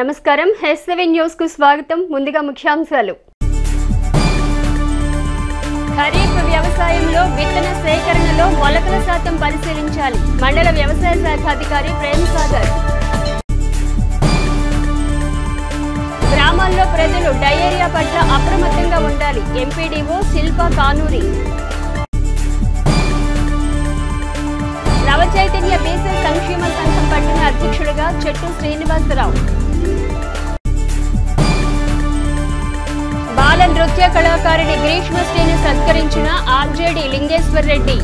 నమస్కారం S7 news కు స్వాగతం. ముందుగా ముఖ్యాంశాలు. ఖరీఫ్ వ్యవసాయంలో విత్తన సేకరణలో మొలకల శాతం పరిశీలించాలి. మండల వ్యవసాయ శాఖ అధికారి ప్రేమ్ సాగర్. గ్రామాల్లో ప్రజలు డయేరియా పట్ల అప్రమత్తంగా ఉండాలి. ఎంపీడీఓ శిల్పా కానూరి. నవచైతన్య బీసీ సంక్షేమ సంఘం పట్టణ అధ్యక్షుడిగా చెట్టు శ్రీనివాసరావు. బాల నృత్య కళాకారిణి గ్రీష్మశ్రీని సత్కరించిన ఆర్జేడీ లింగేశ్వర్ రెడ్డి.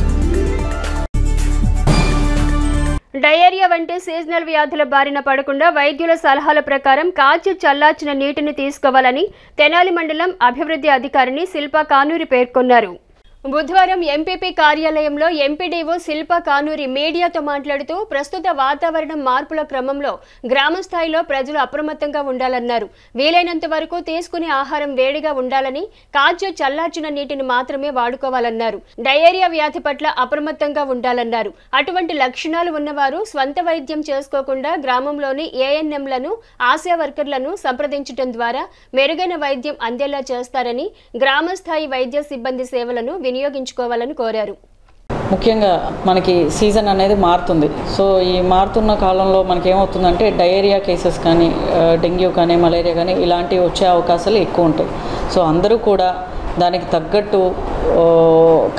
డయేరియా వంటి సీజనల్ వ్యాధుల బారిన పడకుండా వైద్యుల సలహాల ప్రకారం కాచి చల్లార్చిన నీటిని తీసుకోవాలని తెనాలి మండలం అభివృద్ధి అధికారిని శిల్పా కానూరి పేర్కొన్నారు. బుధవారం ఎంపీపీ కార్యాలయంలో ఎంపీడీఓ శిల్పా కానూరి మీడియాతో మాట్లాడుతూ ప్రస్తుత వాతావరణం మార్పుల క్రమంలో గ్రామ స్థాయిలో ప్రజలు అప్రమత్తంగా ఉండాలన్నారు. వీలైనంత వరకు తీసుకునే ఆహారం వేడిగా ఉండాలని, కాచి చల్లార్చిన నీటిని మాత్రమే వాడుకోవాలన్నారు. డయేరియా వ్యాధి పట్ల అప్రమత్తంగా ఉండాలన్నారు. అటువంటి లక్షణాలు ఉన్నవారు స్వంత వైద్యం చేసుకోకుండా గ్రామంలోని ఏఎన్ఎంలను, ఆశా వర్కర్లను సంప్రదించడం ద్వారా మెరుగైన వైద్యం అందేలా చేస్తారని, గ్రామ స్థాయి వైద్య సిబ్బంది సేవలను వినియోగించుకోవాలని కోరారు. ముఖ్యంగా మనకి సీజన్ అనేది మారుతుంది. సో ఈ మారుతున్న కాలంలో మనకి ఏమవుతుందంటే డయేరియా కేసెస్ కానీ, డెంగ్యూ కానీ, మలేరియా కానీ ఇలాంటివి వచ్చే అవకాశాలు ఎక్కువ ఉంటాయి. సో అందరూ కూడా దానికి తగ్గట్టు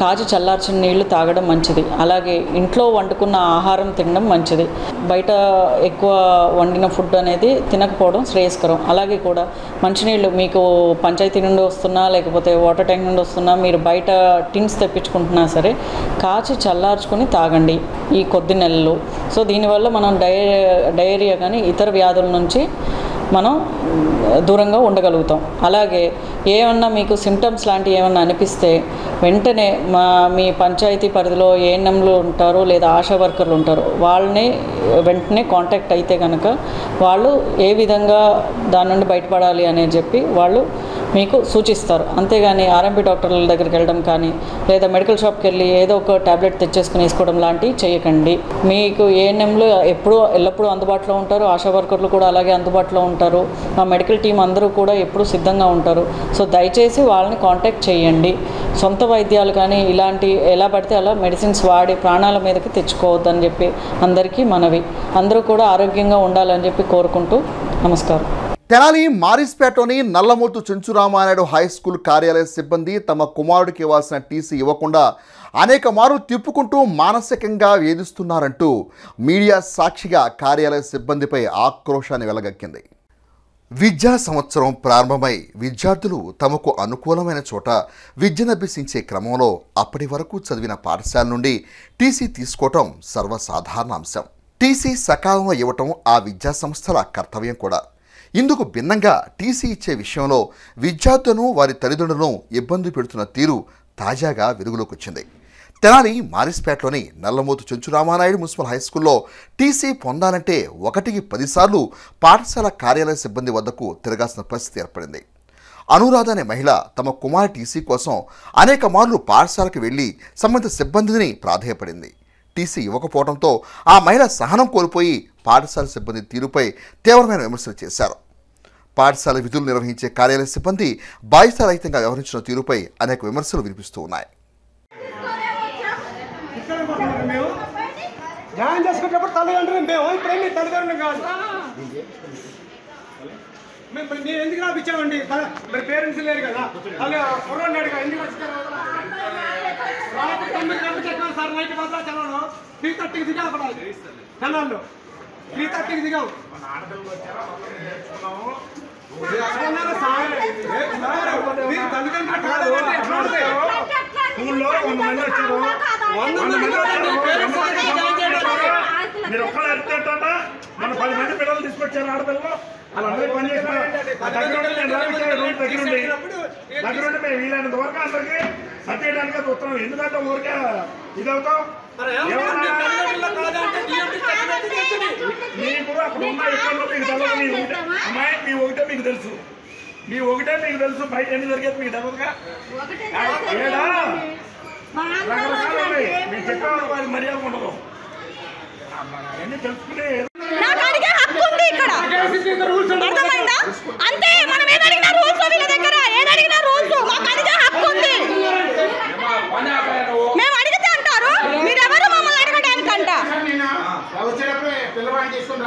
కాచి చల్లార్చిన నీళ్లు తాగడం మంచిది. అలాగే ఇంట్లో వండుకున్న ఆహారం తినడం మంచిది. బయట ఎక్కువ వండిన ఫుడ్ అనేది తినకపోవడం శ్రేయస్కరం. అలాగే కూడా మంచినీళ్ళు మీకు పంచాయతీ నుండి వస్తున్నా, లేకపోతే వాటర్ ట్యాంక్ నుండి వస్తున్నా, మీరు బయట టిన్స్ తెప్పించుకుంటున్నా సరే కాచి చల్లార్చుకొని తాగండి ఈ కొద్ది నెలలు. సో దీనివల్ల మనం డయేరియా కానీ ఇతర వ్యాధుల నుంచి మనం దూరంగా ఉండగలుగుతాం. అలాగే ఏమన్నా మీకు సిమ్టమ్స్ లాంటివి ఏమన్నా అనిపిస్తే వెంటనే మీ పంచాయతీ పరిధిలో ఏఎన్ఎంలు ఉంటారు లేదా ఆశా వర్కర్లు ఉంటారు, వాళ్ళని వెంటనే కాంటాక్ట్ అయితే కనుక వాళ్ళు ఏ విధంగా దాని నుండి బయటపడాలి అనేది చెప్పి వాళ్ళు మీకు సూచిస్తారు. అంతేగాని ఆర్ఎంపీ డాక్టర్ల దగ్గరికి వెళ్ళడం కానీ, లేదా మెడికల్ షాప్కి వెళ్ళి ఏదో ఒక ట్యాబ్లెట్ తెచ్చేసుకుని వేసుకోవడం లాంటివి చేయకండి. మీకు ఏఎన్ఎంలు ఎల్లప్పుడూ అందుబాటులో ఉంటారు, ఆశా వర్కర్లు కూడా అలాగే అందుబాటులో ఉంటారు, మా మెడికల్ టీం అందరూ కూడా ఎప్పుడూ సిద్ధంగా ఉంటారు. సో దయచేసి వాళ్ళని కాంటాక్ట్ చేయండి. సొంత వైద్యాలు కానీ ఇలాంటి ఎలా పడితే అలా మెడిసిన్స్ వాడి ప్రాణాల మీదకి తెచ్చుకోవద్దని చెప్పి అందరికీ మనవి. అందరూ కూడా ఆరోగ్యంగా ఉండాలని చెప్పి కోరుకుంటూ నమస్కారం. తెనాలి మారిస్పేటలోని నల్లమోతు చెంచురామానాయుడు హై స్కూల్ కార్యాలయ సిబ్బంది తమ కుమారుడికి ఇవ్వాల్సిన టీసీ ఇవ్వకుండా అనేక మారు తిప్పుకుంటూ మానసికంగా వేధిస్తున్నారంటూ మీడియా సాక్షిగా కార్యాలయ సిబ్బందిపై ఆక్రోశాన్ని వెలగక్కింది. విద్యా సంవత్సరం ప్రారంభమై విద్యార్థులు తమకు అనుకూలమైన చోట విద్యనభ్యసించే క్రమంలో అప్పటి వరకు చదివిన పాఠశాల నుండి టీసీ తీసుకోవటం సర్వసాధారణ అంశం. టీసీ సకాలంలో ఇవ్వటం ఆ విద్యా సంస్థల కర్తవ్యం కూడా. ఇందుకు భిన్నంగా టీసీ ఇచ్చే విషయంలో విద్యార్థులను, వారి తల్లిదండ్రులను ఇబ్బంది పెడుతున్న తీరు తాజాగా వెలుగులోకి వచ్చింది. తెనాలి మారిస్పేటలోని నల్లమోతు చెంచురామానాయుడు మున్సిపల్ హైస్కూల్లో టీసీ పొందాలంటే 1కి 10 సార్లు పాఠశాల కార్యాలయ సిబ్బంది వద్దకు తిరగాల్సిన పరిస్థితి ఏర్పడింది. అనురాధ అనే మహిళ తమ కుమార్ టీసీ కోసం అనేక మార్లు పాఠశాలకు వెళ్లి సంబంధిత సిబ్బందిని ప్రాధేయపడింది. టీసీ ఇవ్వకపోవడంతో ఆ మహిళ సహనం కోల్పోయి పాఠశాల సిబ్బంది తీరుపై తీవ్రమైన విమర్శలు చేశారు. పాఠశాల విధులు నిర్వహించే కార్యాలయ సిబ్బంది బాధ్యతారహితంగా వ్యవహరించిన తీరుపై అనేక విమర్శలు వినిపిస్తూ ఉన్నాయి. జాయిన్ చేసుకునేటప్పుడు తల్లిదండ్రులు మేము ఇప్పుడేమి తల్లిదండ్రులు కాదు. మేము ఎందుకు రాపించామండి? మరి పేరెంట్స్ లేరు కదా, కుర్రాడు ఎందుకు వచ్చారు? 9 గంటలకు ఎక్కాలి సార్, నైట్ భద్రాచలంలో 3:30కి దిగాలి. జనాల్లో 3:30కి దిగాం. స్కూల్లో 100 మంది వచ్చారు. 100 మంది మీరు ఒక్కళ్ళు ఎడుతుంట మన 10 మంది పిల్లలు తీసుకొచ్చారు. ఆడపిల్లలు వాళ్ళందరూ పని చేస్తున్నారు. దగ్గరుండి మేము వీలైనంత వరకు అందరికి సత్యడానికి ఉత్తరం. ఎందుకంటే ఊరికే ఇదవుతాం. మీకు అక్కడ ఉన్న ఎక్కడ మీకు తెలియదు. అమ్మాయి మీ ఒకటే మీకు తెలుసు, బయట ఎన్ని జరిగేది మీకు తెలియదుగా. రకరకాలు ఉన్నాయి, మీకు చెప్పేవాళ్ళు వారి మర్యాద ఉండదు. అన్ని తెలుసుకునే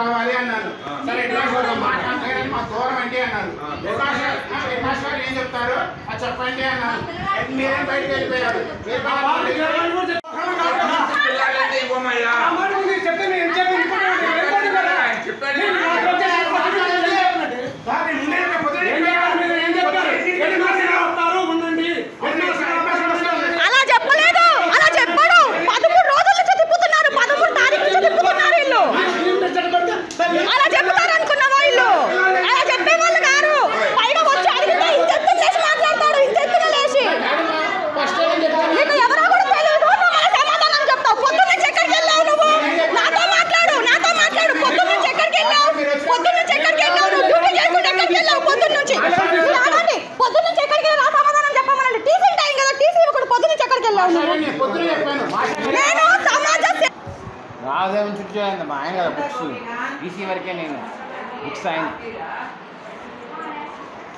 కావాలి అన్నాను. సరే ఎట్లా మాట్లాడతారని మా దూరం అంటే అన్నారు. ఏం చెప్తారు అది చెప్పండి అన్నారు. మీరేం బయటకు వెళ్ళిపోయారు. అలా చెప్పలేదు, అలా చెప్పాడు. 13 రోజుల నుంచి తిప్పుతున్నారు, 13 తారీఖు నుంచి తిప్పుతున్నారు వీళ్ళు. అలా చెప్తారు అనుకున్నావా వీళ్ళు? అలా చెప్పేవాళ్ళు కాదు. పైన వచ్చి అడిగితే ఇంతెత్తున లేచి మాట్లాడతాడు, ఇంతెత్తున లేచి. నీకు ఎవరో కూడా తెలియదు, నువ్వు అలా సమాధానం చెప్తావు. పొద్దున్న నుంచి ఎక్కడికి వెళ్ళావు నువ్వు? నాతో మాట్లాడు, నాతో మాట్లాడు. పొద్దున్న నుంచి ఎక్కడికి వెళ్ళావు? పొద్దున్న నుంచి ఎక్కడికి వెళ్ళావు? నువ్వు డ్యూటీ చేయకుండా ఎక్కడికి వెళ్ళావు? పొద్దున్న నుంచి రావండి. పొద్దున్న నుంచి ఎక్కడికి వెళ్ళావు? సమాధానం చెప్పమనండి. టీసీ టైం కదా, టీసీ ఒకటి. పొద్దున్న నుంచి ఎక్కడికి వెళ్ళావు? నేను సమాజ రాజేవం చుట్టూ మా ఆయన కదా బుక్స్ ఈసీ వరకే నేను బుక్స్ ఆయన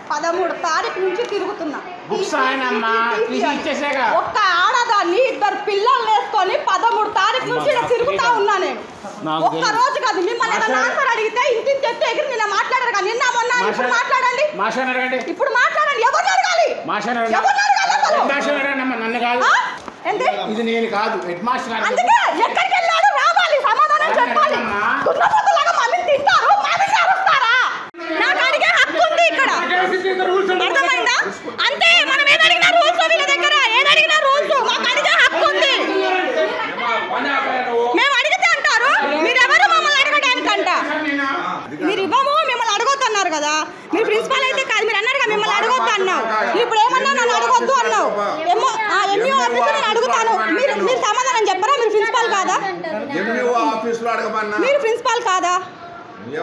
13 తారీఖు నుంచి తిరుగుతున్నా. బుక్స్ ఆయన ఇచ్చేసాక ఒక్క ఆడదాన్ని 2 పిల్లలు వేసుకొని 13 తారీఖు నుంచి ఇలా తిరుగుతా ఉన్నా నేను. ఒక్క రోజు కాదు. మిమ్మల్ని ఏదైనా ఆన్సర్ అడిగితే ఇంటి చెట్టు ఎగిరి నిన్న మాట్లాడారు కదా, నిన్న మొన్న. ఇప్పుడు మాట్లాడండి, ఇప్పుడు మాట్లాడండి. ఎవరిని అడగాలి? నన్ను కాదు, ఇది నేను కాదు, హెడ్ మాస్టర్. అందుకే ఎక్కడికి వెళ్ళాడు రావాలి, సమాధానం చెప్పాలి. దున్నపోతులాగా మమ్మల్ని తింటారు, మమ్మల్ని అరుస్తారా? నాకు అడిగే హక్కు ఉంది ఇక్కడ, అర్థమైందా? అంతే. మనం ఏదడిగినా రూల్స్ వీళ్ళ దగ్గర, ఏదడిగినా రూల్స్. మాకు అడిగే హక్కు ఉంది. మేము అడిగితే అంటారు మీరెవరు మమ్మల్ని అడగడానికంట. మీరు ఇవ్వము, మిమ్మల్ని అడగొద్దు అన్నారు కదా. మీరు ప్రిన్సిపాల్ అయితే కాదు, మీరు అన్నారు కదా మిమ్మల్ని అడగొద్దు అన్నావు. ఇప్పుడు ఏమన్నా నన్ను అడగొద్దు అన్నావు. ఎంఓ ఆఫీస్ నేను అడుగుతాను. మీరు సమాధానం చెప్పరా? మీరు ప్రిన్సిపాల్ కాదా? మీరు ప్రిన్సిపాల్ కాదా?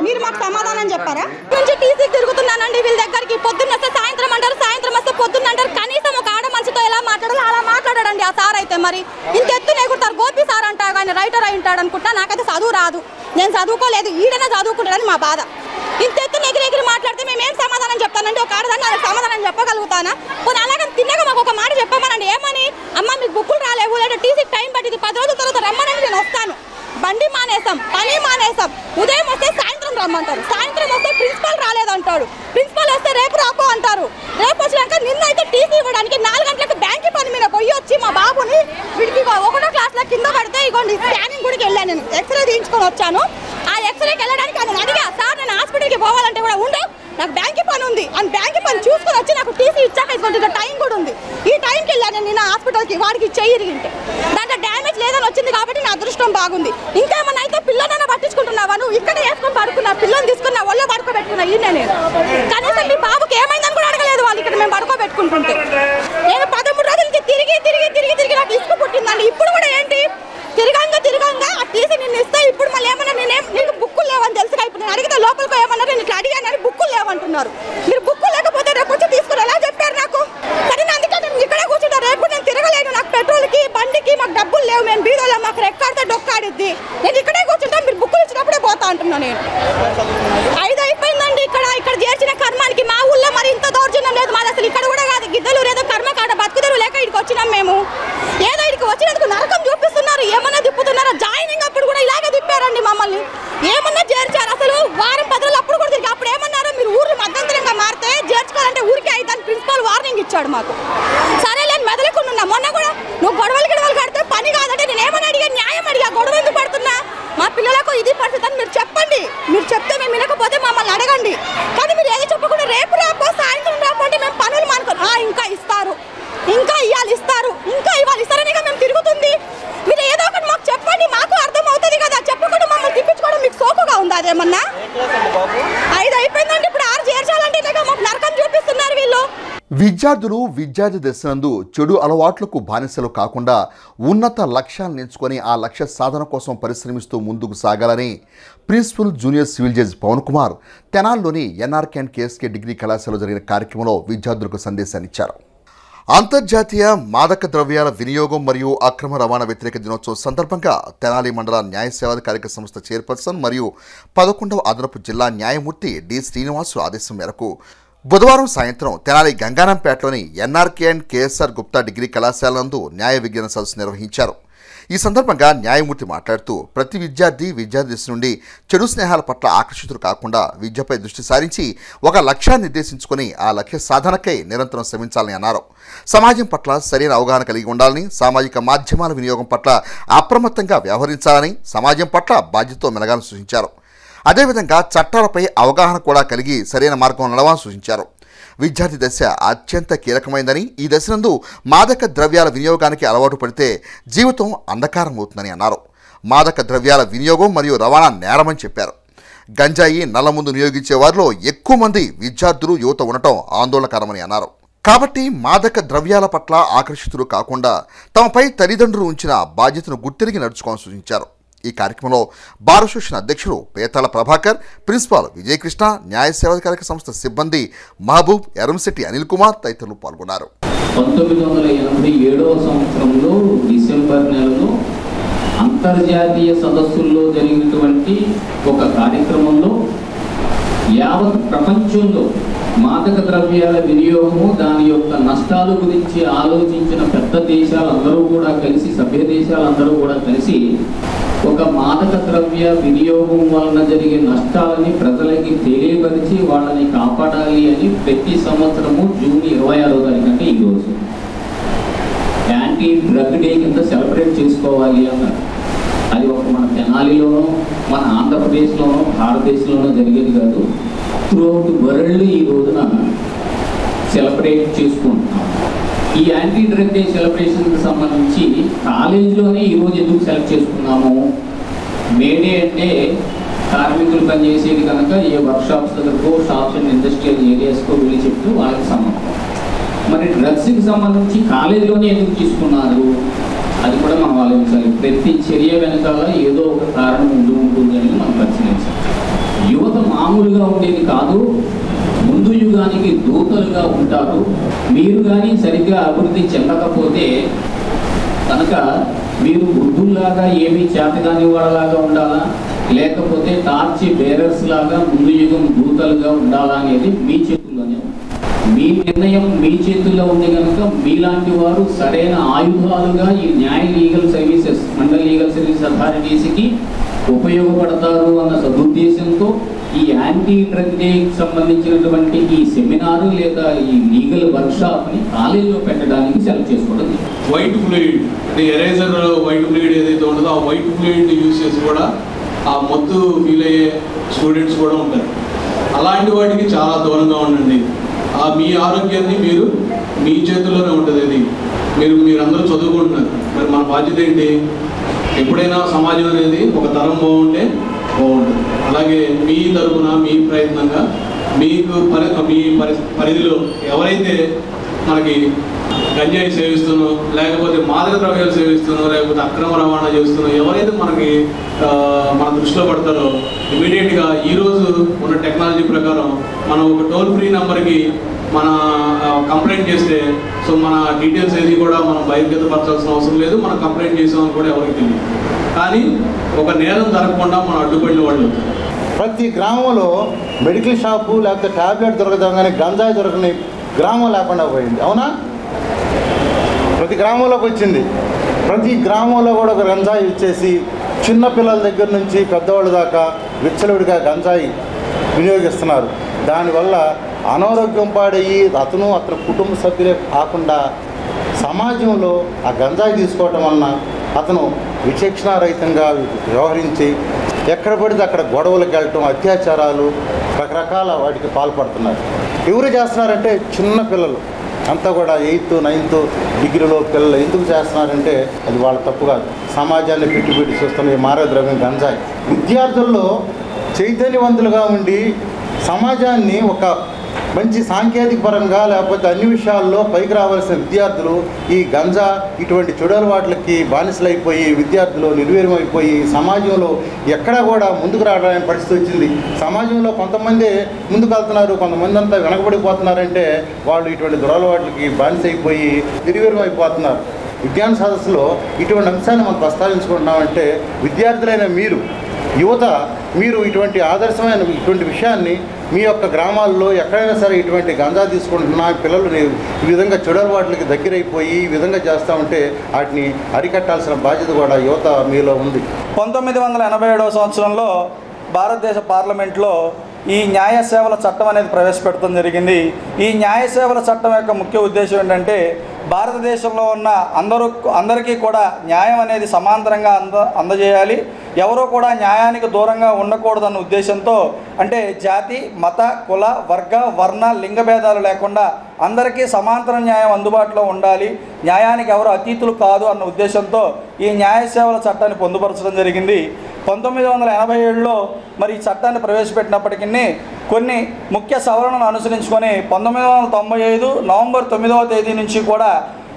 మీరు మాకు సమాధానం చెప్పారా? నుంచి టీసీకి తిరుగుతున్నానండి వీళ్ళ దగ్గరికి. పొద్దున్న వస్తే సాయంత్రం అంటారు, సాయంత్రం వస్తే పొద్దున్న అంటారు. కనీసం ఒక ఆడ మనిషితో ఎలా మాట్లాడాలో అలా మాట్లాడాడండి ఆ సార్ అయితే. మరి ఇంత ఎత్తున ఎగురుతారు. గోపి సార్ అంటారు, ఆయన రైటర్ అయి ఉంటాడు అనుకుంటా. నాకైతే చదువు రాదు, నేను చదువుకోలేదు. ఈడనే చదువుకుంటాడని మా బాధ. ఇంత ఎత్తున ఎగిరి మాట్లాడితే మేమేం సమాధానం చెప్తానండి? ఒక ఆడదాన్ని నాకు సమాధానం చెప్పగలుగుతానా? కొన్ని అలాగే తిన్నాక మాకు ఒక మాట చెప్పమనండి. ఏమని? అమ్మ మీకు బుక్కులు రాలేవు, లేదా టీసీకి టైం పట్టింది, 10 రోజుల తర్వాత రమ్మనండి, నేను వస్తాను. బండి మానేసాం, పని మానేసాం. ఉదయం వస్తే సాయంత్రం రమ్మంటారు, సాయంత్రం వస్తే ప్రిన్సిపల్ రాలేదంటాడు, ప్రిన్సిపల్ వస్తే రేపు రాపో అంటారు. రేపు వచ్చినాక నిన్న అయితే టీసీ ఇవ్వడానికి 4 గంటలకు బ్యాంక్ పని మీద పోయి వచ్చి మా బాబుని వీడికి 1వ క్లాస్లో కింద పడితే ఇగోండి స్కానింగ్ గుడికి వెళ్ళాను, నేను ఎక్స్రే తీయించుకొని వచ్చాను. ఆ ఎక్స్రేకి వెళ్ళడానికి ఆయన అడిగా, సార్ నేను హాస్పిటల్కి పోవాలంటే కూడా ఉండు, నాకు బ్యాంక్ పని ఉంది అని బ్యాంక్ పని చూసుకొని వచ్చి నాకు టీసీ ఇచ్చాక ఇదిగోండి టైం కూడా ఉంది. ఈ టైంకి వెళ్ళాను నేను నిన్న హాస్పిటల్కి. వాడికి చెయ్యి ఇరిగింటే దాంట్లో డ్యామేజ్ లేదని వచ్చింది కాబట్టి నా అదృష్టం బాగుంది. ఇంకేమన్నా అయితే పిల్లనైనా పట్టించుకుంటున్నావా? నువ్వు ఇక్కడ వేసుకొని పడుకున్నా, పిల్లల్ని తీసుకున్నా, ఒళ్ళో పడుకోబెట్టుకున్నా. ఈ నేను కనీసం మీ బాబుకి ఏమైందని కూడా అడగలేదు వాళ్ళు. ఇక్కడ మేము పడుకోబెట్టుకుంటుంటే నేను 13 రోజుల నుంచి తిరిగి నాకు ఇసుకు పుట్టిందండి. ఇప్పుడు కూడా ఏంటి తిరగంగా ఆ టీసీ నిన్ను ఇస్తే ఇప్పుడు మళ్ళీ ఏమన్నా నీకు బుక్కులు లేవని తెలుసుగా. ఇప్పుడు నేను అడిగితే లోపలికి ఏమన్నా నేను ఇట్లా అడిగానని బుక్కులు లేవంటున్నారు. మీరు బుక్కులు లేకపోతే రేపు వచ్చి తీసుకుని ఎలా చెప్పారు నాకు? సరే అందుకే నేను ఇక్కడే కూర్చుంటా. రేపు నేను తిరగలేను, నాకు పెట్రోల్కి బండికి మాకు డబ్బులు లేవు, మేము బీదోళ్ళం, మాకు రెక్కాడితే డొక్కాడిద్ది. నేను ఇక్కడే కూర్చుంటా, మీరు బుక్కులు ఇచ్చినప్పుడే పోతా అంటున్నా. నేను 5 అయిపోయిందండి ఇక్కడ చేర్చిన కర్మానికి. మా ఊళ్ళో మరి ఇంత దౌర్జన్యం లేదు. మాది అసలు ఇక్కడ కూడా కాదు, గిద్దలు ఏదో కర్మ కాడ బతుకుదరు లేక ఇక్కడికి వచ్చినాం మేము. ఏదో ఇక్కడికి వచ్చినందుకు నరకం చూపిస్తున్నారు, ఏమన్నా తిప్పుతున్నారా? జాయినింగ్ అప్పుడు కూడా ఇలాగే తిప్పారండి మమ్మల్ని. ఏమన్నా చేర్చారు అసలు? వారం 10 రోజులు అప్పుడు కూడా తిరిగి అప్పుడు ఏమన్నారు? మీరు ఊర్లు మధ్యంతరంగా మారితే చేర్చుకోవాలంటే ఊరికే అయిద్దని ప్రిన్సిపాల్ వార్నింగ్ ఇచ్చాడు మాకు. సరే నేను మెదలకుండా మొన్న కూడా నువ్వు గొడవలు కడితే పని కాదంటే నేను ఏమని అడిగా? న్యాయం అడిగా. గొడవ ఎందుకు పడుతున్నా? మా పిల్లలకు ఇది పరిస్థితి అని మీరు చెప్పండి. మీరు చెప్తే మేము వినకపోతే మమ్మల్ని అడగండి. కానీ మీరు ఏదో చెప్పకుండా రేపు రాపో సాయంత్రం రాపో అంటే మేము పనులు మానుకోరు. ఇంకా ఇస్తారు, ఇంకా ఇవాళ ఇస్తారు, ఇంకా ఇవాళ ఇస్తారని మేము తిరుగుతుంది. మీరు ఏదో ఒకటి మాకు చెప్పండి, మాకు అర్థం అవుతుంది కదా. చెప్పకుండా మమ్మల్ని తిప్పించుకోవడం మీకు సోకుగా ఉందా? అదేమన్నా 5 అయిపోయిందండి, ఇప్పుడు 6 చేర్చాలంటే మాకు నరకం చూపిస్తున్నారు వీళ్ళు. విద్యార్థులు విద్యార్థి దశనందు చెడు అలవాట్లకు బానిసలు కాకుండా ఉన్నత లక్ష్యాలను ఎంచుకొని ఆ లక్ష్య సాధన కోసం పరిశ్రమిస్తూ ముందుకు సాగాలని principal junior civil judge Pavan Kumar తెనాల్లోని ఎన్ఆర్కే అండ్ కేఎస్కే డిగ్రీ కళాశాలలో జరిగిన కార్యక్రమంలో విద్యార్థులకు సందేశాన్ని ఇచ్చారు. అంతర్జాతీయ మాదక ద్రవ్యాల వినియోగం మరియు అక్రమ రవాణా వ్యతిరేక దినోత్సవం సందర్భంగా తెనాలి మండల న్యాయ సేవాధికారిక సంస్థ చైర్పర్సన్ మరియు 11వ అదనపు జిల్లా న్యాయమూర్తి డి శ్రీనివాసు ఆదేశం మేరకు బుధవారం సాయంత్రం తెనాలి గంగారంపేటలోని NRK and KSR Gupta degree కళాశాల నందు న్యాయ విజ్ఞాన సదస్సు నిర్వహించారు. ఈ సందర్భంగా న్యాయమూర్తి మాట్లాడుతూ ప్రతి విద్యార్థి దశ నుండి చెడు స్నేహాల పట్ల ఆకర్షితులు కాకుండా విద్యపై దృష్టి సారించి ఒక లక్ష్యాన్ని నిర్దేశించుకొని ఆ లక్ష్య సాధనకై నిరంతరం శ్రమించాలని అన్నారు. సమాజం పట్ల సరైన అవగాహన కలిగి ఉండాలని, సామాజిక మాధ్యమాల వినియోగం పట్ల అప్రమత్తంగా వ్యవహరించాలని, సమాజం పట్ల బాధ్యతతో మెలగాలని సూచించారు. అదేవిధంగా చట్టాలపై అవగాహన కూడా కలిగి సరైన మార్గం నడవాలని సూచించారు. విద్యార్థి దశ అత్యంత కీలకమైందని, ఈ దశనందు మాదక ద్రవ్యాల వినియోగానికి అలవాటు పడితే జీవితం అంధకారం అవుతుందని అన్నారు. మాదక ద్రవ్యాల వినియోగం మరియు రవాణా నేరమని చెప్పారు. గంజాయి, నల్లమందు వినియోగించే వారిలో ఎక్కువ మంది విద్యార్థులు, యువత ఉండటం ఆందోళనకరమని అన్నారు. కాబట్టి మాదక ద్రవ్యాల పట్ల ఆకర్షితులు కాకుండా తమపై తల్లిదండ్రులు ఉంచిన బాధ్యతను గుర్తిరిగి నడుచుకోవాలని సూచించారు. ఈ కార్యక్రమంలో బార్ అసోసియేషన్ అధ్యక్షులు పేతాల ప్రభాకర్, ప్రిన్సిపాల్ విజయకృష్ణ, న్యాయ సేవాధికారిక సంస్థ సిబ్బంది మహబూబ్, ఎరంశెట్టి అనిల్ కుమార్ తదితరులు పాల్గొన్నారు. 1987వ సంవత్సరంలో డిసెంబర్ నెలలో అంతర్జాతీయ సదస్సుల్లో జరిగినటువంటి ఒక కార్యక్రమంలో యావత్ ప్రపంచంలో మాదక ద్రవ్యాల వినియోగము, దాని యొక్క నష్టాల గురించి ఆలోచించిన పెద్ద దేశాలందరూ కూడా కలిసి, సభ్య దేశాలందరూ కూడా కలిసి ఒక మాదక ద్రవ్య వినియోగం వలన జరిగే నష్టాలని ప్రజలకి తెలియపరిచి వాళ్ళని కాపాడాలి అని ప్రతి సంవత్సరము జూన్ 26వ తారీఖు అంటే ఈరోజు యాంటీ డ్రగ్ డే కింద సెలబ్రేట్ చేసుకోవాలి అన్నారు. అది ఒక మన తెనాలిలోనో, మన ఆంధ్రప్రదేశ్లోనో, భారతదేశంలోనో జరిగేది కాదు. త్రూఅవుట్ వరల్డ్ ఈ రోజున సెలబ్రేట్ చేసుకుంటున్నాం. ఈ యాంటీ డ్రగ్ డే సెలబ్రేషన్కి సంబంధించి కాలేజీలోనే ఈరోజు ఎందుకు సెలెక్ట్ చేసుకున్నాము? మేడే అంటే కార్మికులు పనిచేసేది కనుక ఏ వర్క్షాప్స్ దగ్గరకో, షాప్స్ అండ్ ఇండస్ట్రియల్ ఏరియాస్కో వెళ్ళి చెప్తూ వాళ్ళకి సంబంధం. మరి డ్రగ్స్కి సంబంధించి కాలేజీలోనే ఎందుకు తీసుకున్నారు? అది కూడా మనం ఆలోచించాలి. ప్రతి చర్య వెనకాల ఏదో ఒక కారణం ఉంటుంది అని మనం పరిశీలించాలి. యువత మామూలుగా ఉండేది కాదు, ముందు యుగానికి దూతలుగా ఉంటారు. మీరు కానీ సరిగ్గా అభివృద్ధి చెందకపోతే కనుక మీరు వృద్ధుల్లాగా ఏమీ చేతగాని వాళ్ళలాగా ఉండాలా, లేకపోతే టార్చి బేరర్స్ లాగా ముందు యుగం దూతలుగా ఉండాలా అనేది మీ చేతుల్లోనే ఉంది. మీ నిర్ణయం మీ చేతుల్లో ఉంది కనుక మీలాంటి వారు సరైన ఆయుధాలుగా ఈ న్యాయ legal services, mandal legal service అథారిటీస్కి ఉపయోగపడతారు అన్న సదుద్దేశంతో ఈ యాంటీ డ్రగ్ డేకి సంబంధించినటువంటి ఈ సెమినారు లేదా ఈ లీగల్ వర్క్షాప్ని కాలేజీలో పెట్టడానికి సెలెక్ట్ చేసుకోవడం. వైట్ ఫ్లూయిడ్ అంటే ఎరేజర్ వైట్ ఫ్లూయిడ్ ఏదైతే ఉంటుందో ఆ వైట్ ఫ్లూయిడ్ యూజ్ చేసి కూడా ఆ మత్తు ఫీల్ అయ్యే స్టూడెంట్స్ కూడా ఉంటారు. అలాంటి వాటికి చాలా దూరంగా ఉండండి. మీ ఆరోగ్యాన్ని మీరు మీ చేతుల్లోనే ఉంటుంది. అది మీరందరూ చదువుకుంటున్నారు. మరి మన బాధ్యత ఏంటి? ఎప్పుడైనా సమాజం అనేది ఒక తరం బాగుంటే బాగుంటుంది. అలాగే మీ తరపున మీ ప్రయత్నంగా మీకు మీ పరిధిలో ఎవరైతే మనకి గంజాయి సేవిస్తున్నో, లేకపోతే మాదక ద్రవ్యాలు సేవిస్తున్నో, లేకపోతే అక్రమ రవాణా చేస్తున్నో ఎవరైతే మనకి మన దృష్టిలో పడతారో ఇమీడియట్గా ఈరోజు ఉన్న టెక్నాలజీ ప్రకారం మనం ఒక టోల్ ఫ్రీ నెంబర్కి మన కంప్లైంట్ చేస్తే సో మన డీటెయిల్స్ ఏది కూడా మనం బహిర్గతపరచాల్సిన అవసరం లేదు. మనం కంప్లైంట్ చేసామని కూడా ఎవరికి తెలియదు. కానీ ఒక నేరం జరగకుండా మనం అడ్డుపడిన వాళ్ళు. ప్రతి గ్రామంలో మెడికల్ షాపు లేకపోతే ట్యాబ్లెట్ దొరకదాం కానీ గంజాయి దొరకని గ్రామం లేకుండా పోయింది. అవునా? ప్రతి గ్రామంలోకి వచ్చింది. ప్రతి గ్రామంలో కూడా ఒక గంజాయి ఇచ్చేసి చిన్నపిల్లల దగ్గర నుంచి పెద్దవాళ్ళ దాకా విచ్చలవిడిగా గంజాయి వినియోగిస్తున్నారు. దానివల్ల అనారోగ్యం పాడయ్యి అతని కుటుంబ సభ్యులే కాకుండా సమాజంలో ఆ గంజాయి తీసుకోవటం వలన అతను విచక్షణారహితంగా వ్యవహరించి ఎక్కడ పడితే అక్కడ గొడవలకు వెళ్ళటం, అత్యాచారాలు, రకరకాల వాటికి పాల్పడుతున్నారు. ఎవరు చేస్తున్నారంటే చిన్న పిల్లలు అంతా కూడా 8th, 9th డిగ్రీలో పిల్లలు ఎందుకు చేస్తున్నారంటే అది వాళ్ళ తప్పు కాదు. సమాజాన్ని పెట్టి చూస్తున్న ఈ మారక ద్రవ్యం గంజాయి విద్యార్థుల్లో చైతన్యవంతులుగా ఉండి సమాజాన్ని ఒక మంచి సాంకేతిక పరంగా లేకపోతే అన్ని విషయాల్లో పైకి రావాల్సిన విద్యార్థులు ఈ గంజా ఇటువంటి చెడు అలవాట్లకి బానిసలైపోయి విద్యార్థులు నిర్వీర్యమైపోయి సమాజంలో ఎక్కడా కూడా ముందుకు రావడానికి పరిస్థితి వచ్చింది. సమాజంలో కొంతమంది ముందుకు వెళ్తున్నారు, కొంతమంది అంతా వెనకబడిపోతున్నారంటే వాళ్ళు ఇటువంటి దురలవాట్లకి బానిసైపోయి నిర్వీర్యమైపోతున్నారు. విజ్ఞాన సదస్సులో ఇటువంటి అంశాన్ని మనం ప్రస్తావించుకుంటున్నామంటే విద్యార్థులైన మీరు యువత మీరు ఇటువంటి ఆదర్శమైన ఇటువంటి విషయాన్ని మీ యొక్క గ్రామాల్లో ఎక్కడైనా సరే ఇటువంటి గంజా తీసుకుంటున్నా పిల్లలు ఈ విధంగా చెడు అలవాట్లకి దగ్గరైపోయి ఈ విధంగా చేస్తూ ఉంటే వాటిని అరికట్టాల్సిన బాధ్యత కూడా యువత మీలో ఉంది. 1987వ సంవత్సరంలో భారతదేశ పార్లమెంట్లో ఈ న్యాయ సేవల చట్టం అనేది ప్రవేశపెట్టడం జరిగింది. ఈ న్యాయ సేవల చట్టం యొక్క ముఖ్య ఉద్దేశం ఏంటంటే భారతదేశంలో ఉన్న అందరికీ కూడా న్యాయం అనేది సమాంతరంగా అందజేయాలి. ఎవరో కూడా న్యాయానికి దూరంగా ఉండకూడదన్న ఉద్దేశంతో, అంటే జాతి, మత, కుల, వర్గ, వర్ణ, లింగ భేదాలు లేకుండా అందరికీ సమాంతర న్యాయం అందుబాటులో ఉండాలి, న్యాయానికి ఎవరు అతీతులు కాదు అన్న ఉద్దేశంతో ఈ న్యాయ సేవల చట్టాన్ని పొందుపరచడం జరిగింది. 1987లో మరి ఈ చట్టాన్ని ప్రవేశపెట్టినప్పటికీ కొన్ని ముఖ్య సవరణలను అనుసరించుకొని 1995 నవంబర్ 9వ తేదీ నుంచి కూడా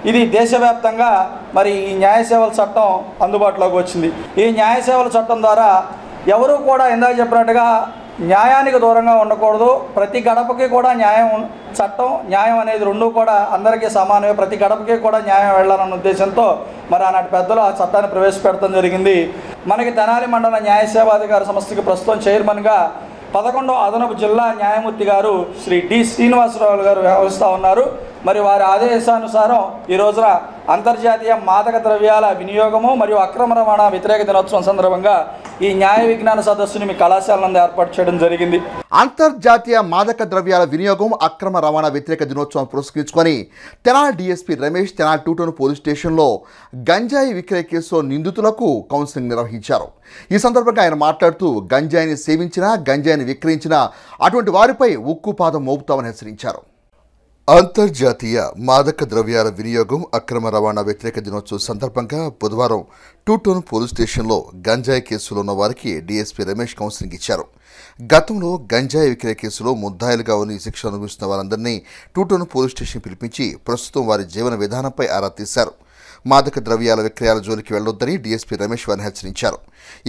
ఇది దేశవ్యాప్తంగా మరి ఈ న్యాయ సేవల చట్టం అందుబాటులోకి వచ్చింది. ఈ న్యాయ సేవల చట్టం ద్వారా ఎవరు కూడా ఇందాక చెప్పినట్టుగా న్యాయానికి దూరంగా ఉండకూడదు. ప్రతి గడపకి కూడా చట్టం న్యాయం అనేది రెండూ కూడా అందరికీ సమానమే, ప్రతి గడపకి కూడా న్యాయం వెళ్ళాలన్న ఉద్దేశంతో మరి ఆనాటి పెద్దలు ఆ చట్టాన్ని ప్రవేశపెట్టడం జరిగింది. మనకి తెనాలి మండల న్యాయ సేవాధికార సంస్థకి ప్రస్తుతం చైర్మన్గా 11వ అదనపు జిల్లా న్యాయమూర్తి గారు శ్రీ డి శ్రీనివాసరావు గారు వ్యవహరిస్తూ ఉన్నారు. మరి వారి ఆదేశానుసారం ఈ రోజున అంతర్జాతీయ మాదక ద్రవ్యాల వినియోగము మరియు అక్రమ రవాణా వ్యతిరేక దినోత్సవం సందర్భంగా ఈ న్యాయ విజ్ఞాన సదస్సుని మీ కళాశాల నందు ఏర్పాటు చేయడం జరిగింది. అంతర్జాతీయ మాదక ద్రవ్యాల వినియోగం అక్రమ రవాణా వ్యతిరేక దినోత్సవం పురస్కరించుకొని Tenali DSP Ramesh Tenali 2 town police స్టేషన్లో గంజాయి విక్రయ కేసులో నిందితులకు కౌన్సిలింగ్ నిర్వహించారు. ఈ సందర్భంగా ఆయన మాట్లాడుతూ గంజాయిని సేవించినా గంజాయిని విక్రయించినా అటువంటి వారిపై ఉక్కుపాదం మోపుతామని హెచ్చరించారు. అంతర్జాతీయ మాదక ద్రవ్యాల వినియోగం అక్రమ రవాణా వ్యతిరేక దినోత్సవం సందర్భంగా బుధవారం 2 టౌన్ పోలీస్ స్టేషన్లో గంజాయి కేసులో ఉన్న వారికి డీఎస్పీ రమేష్ కౌన్సిలింగ్ ఇచ్చారు. గతంలో గంజాయి విక్రయ కేసులో ముద్దాయిలుగా ఉన్న శిక్ష అనుభవిస్తున్న వారందరినీ 2 టౌన్ పోలీస్ స్టేషన్ పిలిపించి ప్రస్తుతం వారి జీవన విధానంపై ఆరా తీశారు. మాదక ద్రవ్యాల విక్రయాల జోలికి వెళ్లొద్దని డీఎస్పీ రమేష్ వారిని హెచ్చరించారు.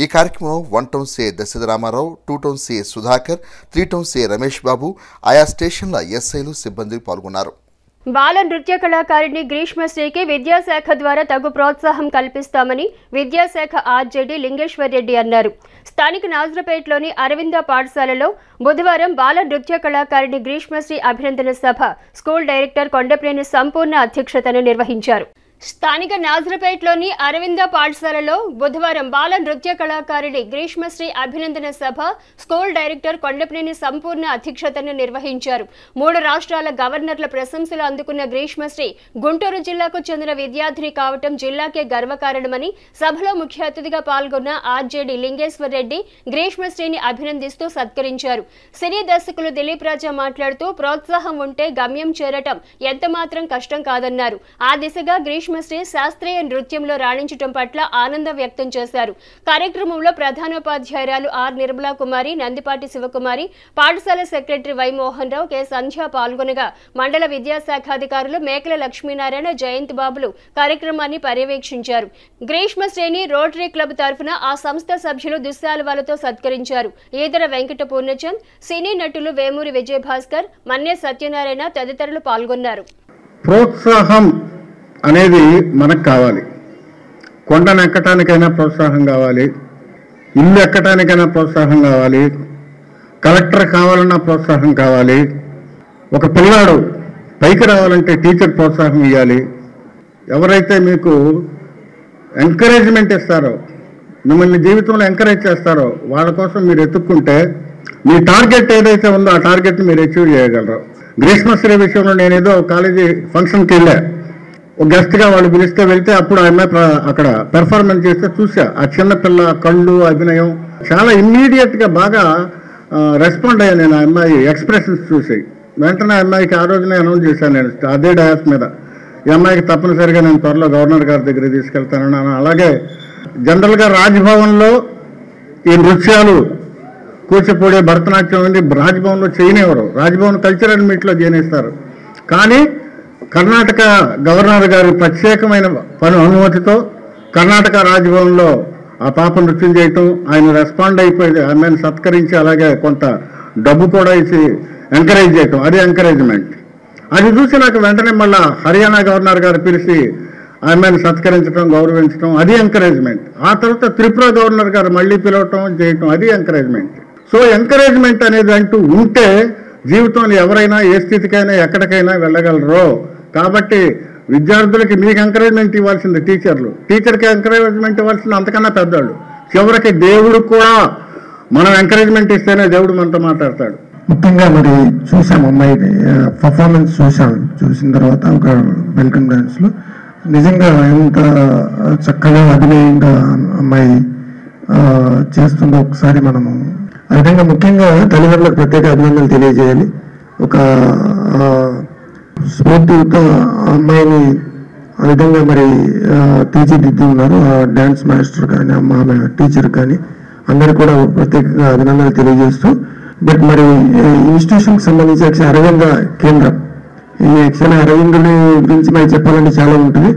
ఈ కార్యక్రమంలో 1 town CI Dasaratha Ramarao, 2 town CI Sudhakar, 3 town CI Ramesh Babu, ఆయా స్టేషన్ల ఎస్ఐలు సిబ్బంది పాల్గొన్నారు. బాల నృత్య కళాకారిణి గ్రీష్మశ్రీకి విద్యాశాఖ ద్వారా తగు ప్రోత్సాహం కల్పిస్తామని విద్యాశాఖ ఆర్జేడీ లింగేశ్వర్ రెడ్డి అన్నారు. స్థానిక నాజరపేటలోని అరవింద పాఠశాలలో బుధవారం బాల నృత్య కళాకారిణి గ్రీష్మశ్రీ అభినందన సభ స్కూల్ డైరెక్టర్ కొండప్రేని సంపూర్ణ అధ్యక్షతన నిర్వహించారు. స్థానిక నాజరపేటలోని అరవింద పాఠశాలలో బుధవారం బాల నృత్య కళాకారిణి గ్రీష్మశ్రీ అభినందన సభ స్కూల్ డైరెక్టర్ కొండప్రేని సంపూర్ణ అధ్యక్షతను నిర్వహించారు. 3 రాష్ట్రాల గవర్నర్ల ప్రశంసలు అందుకున్న గ్రీష్మశ్రీ గుంటూరు జిల్లాకు చెందిన విద్యార్థిని కావటం జిల్లాకే గర్వకారణమని సభలో ముఖ్య అతిథిగా పాల్గొన్న ఆర్జేడీ లింగేశ్వర్ రెడ్డి గ్రీష్మశ్రీని అభినందిస్తూ సత్కరించారు. సినీ దర్శకులు దిలీప్ రాజా మాట్లాడుతూ ప్రోత్సాహం ఉంటే గమ్యం చేరటం ఎంతమాత్రం కష్టం కాదన్నారు. ఆ దిశగా గ్రీష్మశ్రీ శాస్త్రీయ నృత్యంలో రాణించడం పట్ల ఆనందం వ్యక్తం చేశారు. కార్యక్రమంలో ప్రధానోపాధ్యాయురాలు ఆర్ నిర్మలా కుమారి, నందిపాటి శివకుమారి, పాఠశాల secretary why Mohan Rao, K సంధ్య పాల్గొనగా మండల విద్యాశాఖాధికారులు మేకల లక్ష్మీనారాయణ, జయంత్ బాబులు కార్యక్రమాన్ని పర్యవేక్షించారు. గ్రీష్మశ్రేణి రోటరీ క్లబ్ తరఫున ఆ సంస్థ సభ్యులు దుశ్శాలువాలతో సత్కరించారు. ఈదర వెంకట పూర్ణచంద్, సినీ నటులు వేమూరి విజయభాస్కర్, మన్య సత్యనారాయణ తదితరులు పాల్గొన్నారు. ప్రోత్సాహం అనేది మనకు కావాలి. కొండను ఎక్కటానికైనా ప్రోత్సాహం కావాలి, ఇల్లు ఎక్కటానికైనా ప్రోత్సాహం కావాలి, కలెక్టర్ కావాలన్నా ప్రోత్సాహం కావాలి, ఒక పిల్లాడు పైకి రావాలంటే టీచర్ ప్రోత్సాహం ఇవ్వాలి. ఎవరైతే మీకు ఎంకరేజ్మెంట్ ఇస్తారో, మిమ్మల్ని జీవితంలో ఎంకరేజ్ చేస్తారో వాళ్ళ కోసం మీరు ఎత్తుక్కుంటే మీ టార్గెట్ ఏదైతే ఉందో ఆ టార్గెట్ని మీరు అచీవ్ చేయగలరు. గ్రీష్మశ్రీ విషయంలో నేను ఏదో కాలేజీ ఫంక్షన్కి వెళ్ళా, ఒక గెస్ట్గా వాళ్ళు పిలిస్తే వెళ్తే అప్పుడు ఆ అమ్మాయి అక్కడ పెర్ఫార్మెన్స్ చేస్తే చూసా. ఆ చిన్నపిల్ల కళ్ళు, అభినయం చాలా ఇమ్మీడియట్గా బాగా రెస్పాండ్ అయ్యా నేను. ఆ అమ్మాయి ఎక్స్ప్రెషన్స్ చూసి వెంటనే ఆ అమ్మాయికి ఆ రోజునే అనౌన్స్ చేశాను నేను అదే డయాస్ మీద, ఈ అమ్మాయికి తప్పనిసరిగా నేను త్వరలో గవర్నర్ గారి దగ్గర తీసుకెళ్తానన్నాను. అలాగే జనరల్గా రాజ్భవన్లో ఈ నృత్యాలు, కూచిపూడి, భరతనాట్యం ఉంది రాజ్భవన్లో చేయనివ్వరు. రాజ్భవన్ కల్చరల్ మీట్లో చేయనిస్తారు. కానీ కర్ణాటక గవర్నర్ గారి ప్రత్యేకమైన అనుమతితో కర్ణాటక రాజ్భవన్లో ఆ పాప నృత్యం చేయటం, ఆయన రెస్పాండ్ అయిపోయి ఆమెను సత్కరించి అలాగే కొంత డబ్బు కూడా ఇచ్చి ఎంకరేజ్ చేయటం, అది ఎంకరేజ్మెంట్. అది చూసి నాకు వెంటనే మళ్ళా హర్యానా గవర్నర్ గారు పిలిచి ఆమెను సత్కరించడం, గౌరవించడం, అది ఎంకరేజ్మెంట్. ఆ తర్వాత త్రిపుర గవర్నర్ గారు మళ్ళీ పిలవటం, చేయటం, అది ఎంకరేజ్మెంట్. సో ఎంకరేజ్మెంట్ అనేది అంటూ ఉంటే జీవితంలో ఎవరైనా ఏ స్థితికైనా ఎక్కడికైనా వెళ్ళగలరు. కాబట్టి విద్యార్థులకి మీకు ఎంకరేజ్మెంట్ ఇవ్వాల్సింది టీచర్లు, టీచర్కి ఎంకరేజ్మెంట్ ఇవ్వాల్సింది అంతకన్నా పెద్దవాళ్ళు. చివరికి దేవుడు కూడా మనం ఎంకరేజ్మెంట్ ఇస్తేనే దేవుడు మనతో మాట్లాడతాడు. ముఖ్యంగా మరి చూసాం అమ్మాయి పర్ఫార్మెన్స్ చూసిన తర్వాత ఒక వెల్కమ్ డాన్స్లో నిజంగా ఎంత చక్కగా అభినయంగా అమ్మాయి చేస్తుందో ఒకసారి మనము ఆ విధంగా ముఖ్యంగా తల్లిదండ్రులకు ప్రత్యేక అభినందనలు తెలియజేయాలి. ఒక స్ఫూర్తితో అమ్మాయిని ఆ విధంగా మరి తీర్చిదిద్ది ఉన్నారు. ఆ డ్యాన్స్ మాస్టర్ కానీ ఆమె టీచర్ కానీ అందరూ కూడా ప్రత్యేకంగా అభినందనలు తెలియజేస్తూ, బట్ మరి ఇన్స్టిట్యూషన్కి సంబంధించి యాక్చువల్ అరవింద కేంద్రం, ఈ యాక్చువల్ అరవిందుని గురించి మరి చెప్పాలంటే చాలా ఉంటుంది.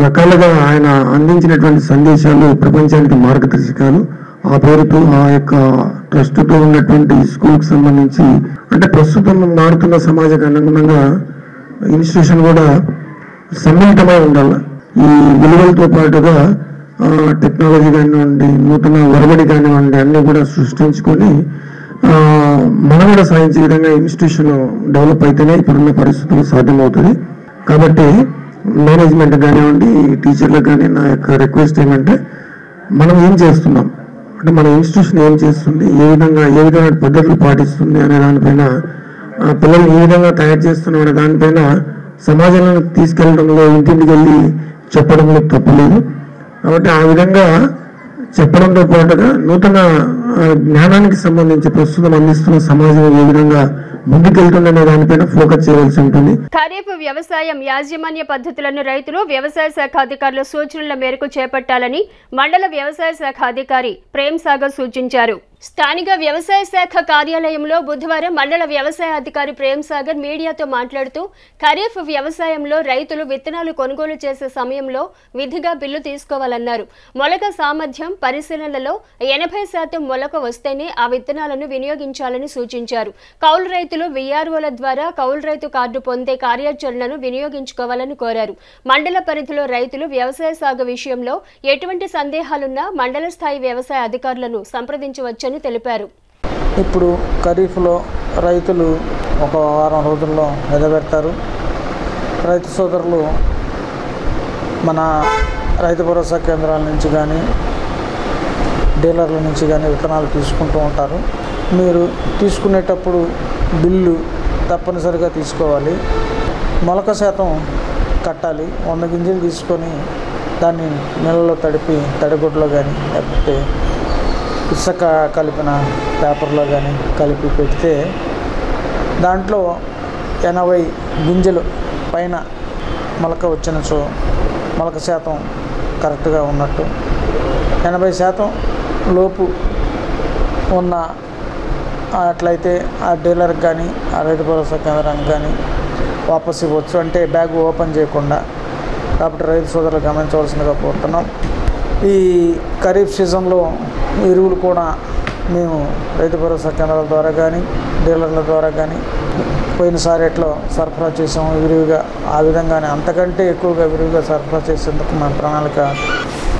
రకాలుగా ఆయన అందించినటువంటి సందేశాలు ప్రపంచానికి మార్గదర్శకాలు. ఆ పేరుతో ఆ యొక్క ట్రస్ట్తో ఉన్నటువంటి స్కూల్కి సంబంధించి అంటే ప్రస్తుతం మారుతున్న సమాజానికి అనుగుణంగా ఇన్స్టిట్యూషన్ కూడా సమ్మిళితమై ఉండాలి. ఈ విలువలతో పాటుగా టెక్నాలజీ కానివ్వండి, నూతన ఒరబడి కానివ్వండి, అన్నీ కూడా సృష్టించుకొని మనం కూడా సాధించే విధంగా ఇన్స్టిట్యూషన్ డెవలప్ అయితేనే ఇప్పుడున్న పరిస్థితులు సాధ్యమవుతుంది. కాబట్టి మేనేజ్మెంట్ కానివ్వండి, టీచర్లకు కానీ నా యొక్క రిక్వెస్ట్ ఏమంటే మనం ఏం చేస్తున్నాం అంటే మన ఇన్స్టిట్యూషన్ ఏం చేస్తుంది, ఏ విధంగా పద్ధతులు పాటిస్తుంది అనే దానిపైన, పిల్లల్ని ఏ విధంగా తయారు చేస్తున్నాం అనే దానిపైన సమాజంలో తీసుకెళ్లడంలో, ఇంటింటికి వెళ్ళి చెప్పడంలో తప్పులేదు. కాబట్టి ఆ విధంగా చెప్పడంతో పాటుగా నూతన జ్ఞానానికి సంబంధించి ప్రస్తుతం అందిస్తున్న సమాజం ఏ విధంగా ముందుకెళ్తుందనే దానిపైన ఫోకస్ చేయవలసి ఉంటుంది. ఖరీఫ్ వ్యవసాయం యాజమాన్య పద్ధతులను రైతులు వ్యవసాయ శాఖ అధికారుల సూచనల మేరకు చేపట్టాలని మండల వ్యవసాయ శాఖ అధికారి ప్రేమ్ సాగర్ సూచించారు. స్థానిక వ్యవసాయ శాఖ కార్యాలయంలో బుధవారం మండల వ్యవసాయ అధికారి ప్రేమ్ సాగర్ మీడియాతో మాట్లాడుతూ ఖరీఫ్ వ్యవసాయంలో రైతులు విత్తనాలు కొనుగోలు చేసే సమయంలో విధిగా బిల్లు తీసుకోవాలన్నారు. మొలక సామర్థ్యం పరిశీలనలో 80% మొలక వస్తేనే ఆ విత్తనాలను వినియోగించాలని సూచించారు. కౌలు రైతులు వీఆర్ఓల ద్వారా కౌలు రైతు కార్డు పొందే కార్యాచరణను వినియోగించుకోవాలని కోరారు. మండల పరిధిలో రైతులు వ్యవసాయ సాగు విషయంలో ఎటువంటి సందేహాలున్నా మండల స్థాయి వ్యవసాయ అధికారులను సంప్రదించవచ్చని తెలిపారు. ఇప్పుడు ఖరీఫ్లో రైతులు ఒక వారం రోజుల్లో నిలబెడతారు. రైతు సోదరులు మన రైతు భరోసా కేంద్రాల నుంచి కానీ డీలర్ల నుంచి కానీ విత్తనాలు తీసుకుంటూ ఉంటారు. మీరు తీసుకునేటప్పుడు బిల్లు తప్పనిసరిగా తీసుకోవాలి. మొలక శాతం కట్టాలి. 100 గింజలు తీసుకొని దాన్ని నీళ్ళలో తడిపి తడిగుడ్లో కానీ లేకపోతే ఇసుక కలిపిన పేపర్లో కానీ కలిపి పెడితే దాంట్లో 80 గింజలు పైన మొలక వచ్చినచో మొలక శాతం కరెక్ట్గా ఉన్నట్టు, 80% లోపు ఉన్న అట్లయితే ఆ డీలర్కి కానీ ఆ రైతు భరోసా కేంద్రానికి కానీ వాపస్ ఇవ్వచ్చు, అంటే బ్యాగ్ ఓపెన్ చేయకుండా. కాబట్టి రైతు సోదరులు గమనించవలసిందిగా కోరుతున్నాం. ఈ ఖరీఫ్ సీజన్లో ఎరువులు కూడా మేము రైతు భరోసా కేంద్రాల ద్వారా కానీ డీలర్ల ద్వారా కానీ పోయినసారి ఎట్లా సరఫరా చేసాము విరివిగా, ఆ విధంగానే అంతకంటే ఎక్కువగా విరివిగా సరఫరా చేసేందుకు మన ప్రణాళిక.